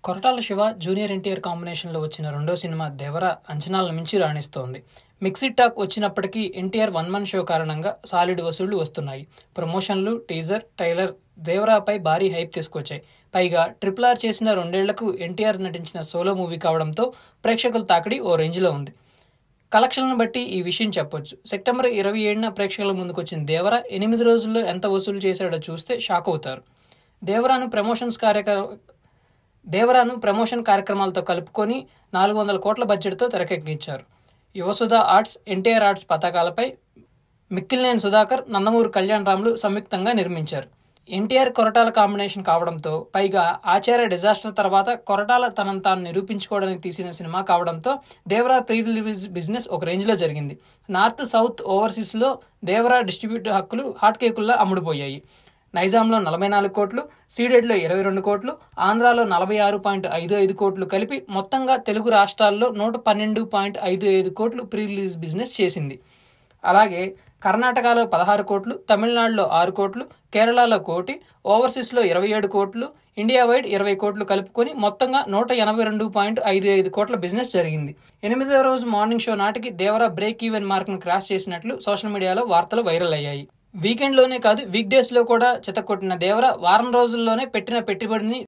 Koratala Shiva, junior NTR కాంబినేషన్లో వచ్చిన రెండో సినిమా 'దేవర' అంచనాలను మించి రాణిస్తోంది. మిక్స్డ్ టాక్ వచ్చినప్పటికీ ఎన్టీఆర్ వన్ మన్ షో కారణంగా సాలిడ్ వసూళ్లు వస్తున్నాయి. ప్రమోషన్లు, టీజర్, ట్రైలర్ 'దేవర'పై భారీ హైప్ తీసుకొచ్చాయి. పైగా RRR చేసిన 2 ఏళ్లకు ఎన్టీఆర్ నటించిన సోలో మూవీ కావడంతో ప్రేక్షకుల తాకిడి ఓ రేంజ్లో ఉంది. కలెక్షన్లను బట్టి ఈ విషయం చెప్పొచ్చు. సెప్టెంబర్ 27న ప్రేక్షకుల ముందుకొచ్చిన 'దేవర' 8 రోజుల్లో ఎంత వసూలు చేశాడో చూస్తే షాక్ అవుతారు. దేవరాను ప్రమోషన్ కార్యక్రమాలతో కలుపుకొని 400 కోట్ల బడ్జెట్తో తెరకెక్కించారు. యువసుధ ఆర్ట్స్, ఎన్టీఆర్ ఆర్ట్స్ పతాకాలపై మిక్కిలినేని సుధాకర్, నందమూరి కళ్యాణరాములు సంయుక్తంగా నిర్మించారు. ఎన్టీఆర్ కొరటాల కాంబినేషన్ కావడంతో, పైగా ఆచార్య డిజాస్టర్ తర్వాత కొరటాల తనను తాను నిరూపించుకోవడానికి తీసిన సినిమా కావడంతో దేవరా ప్రీ రిలీజ్ బిజినెస్ ఒక రేంజ్లో జరిగింది. నార్త్, సౌత్, ఓవర్సీస్లో దేవరా డిస్ట్రిబ్యూట్ హక్కులు హాట్ కేకుల్లా అమ్ముడుపోయాయి. నైజాంలో 44 కోట్లు, సీడెడ్లో 22 కోట్లు, ఆంధ్రాలో 46.55 కోట్లు కలిపి మొత్తంగా తెలుగు రాష్ట్రాల్లో 112.55 కోట్లు ప్రీ రిలీజ్ బిజినెస్ చేసింది. అలాగే కర్ణాటకలో 16 కోట్లు, తమిళనాడులో 6 కోట్లు, కేరళలో 1 కోటి, ఓవర్సీస్లో 27 కోట్లు, ఇండియా వైడ్ 20 కోట్లు కలుపుకొని మొత్తంగా 182.55 కోట్ల బిజినెస్ జరిగింది. 8వ రోజు మార్నింగ్ షో నాటికి దేవరా బ్రేక్ ఈవెన్ మార్క్ను క్రాస్ చేసినట్లు సోషల్ మీడియాలో వార్తలు వైరల్ అయ్యాయి. వీకెండ్లోనే కాదు, వీక్ డేస్లో కూడా చితక్కొట్టిన దేవర వారం రోజుల్లోనే పెట్టిన పెట్టుబడిని